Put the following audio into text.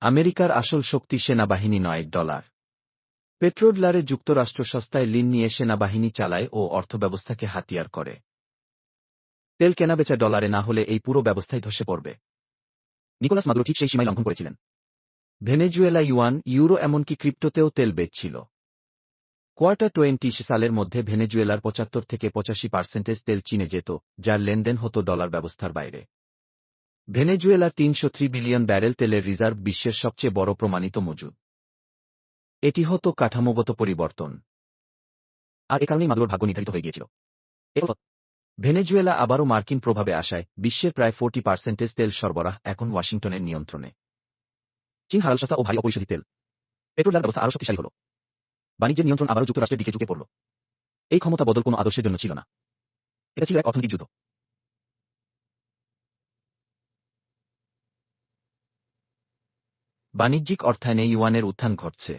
আমেরিকার আসল শক্তি সেনাবাহিনী নয়, ডলার। পেট্রোডলারে যুক্তরাষ্ট্র সস্তায় ঋণ নিয়ে সেনাবাহিনী চালায় ও অর্থব্যবস্থাকে হাতিয়ার করে। তেল কেনাবেচা ডলারে না হলে এই পুরো ব্যবস্থাই ধসে পড়বে। নিকোলাস মাদুরো ঠিক সেই সীমায় লঙ্ঘন করেছিলেন। ভেনেজুয়েলা ইউয়ান, ইউরো এমনকি ক্রিপ্টোতেও তেল বেচছিল। কোয়ার্টার 20 সালের মধ্যে ভেনেজুয়েলার ৭৫ থেকে ৮৫% তেল চীনে যেত, যার লেনদেন হতো ডলার ব্যবস্থার বাইরে। ভেনেজুয়েলার ৩০৩ বিলিয়ন ব্যারেল তেলের রিজার্ভ বিশ্বের সবচেয়ে বড় প্রমাণিত মজুদ। এটি হতো কাঠামোগত পরিবর্তন। আর এ কারণেই মাদুরোর ভাগ্য নির্ধারিত হয়ে গিয়েছিল। ভেনেজুয়েলা আবারও মার্কিন প্রভাবে আসায় বিশ্বের প্রায় 40% তেল সরবরাহ এখন ওয়াশিংটনের নিয়ন্ত্রণে। চীন হারাল সস্তা ও ভারী অপরিশোধিত তেল। পেট্রোডলার ব্যবস্থা আরও শক্তিশালী হল। বাণিজ্যের নিয়ন্ত্রণ আবারও যুক্তরাষ্ট্রের দিকে ঝুঁকে পড়ল। এই ক্ষমতা বদল কোনো আদর্শের জন্য ছিল না। এটা ছিল এক অর্থনৈতিক যুদ্ধ। বাণিজ্যিক অর্থায়নে ইউয়ানের উত্থান ঘটছে।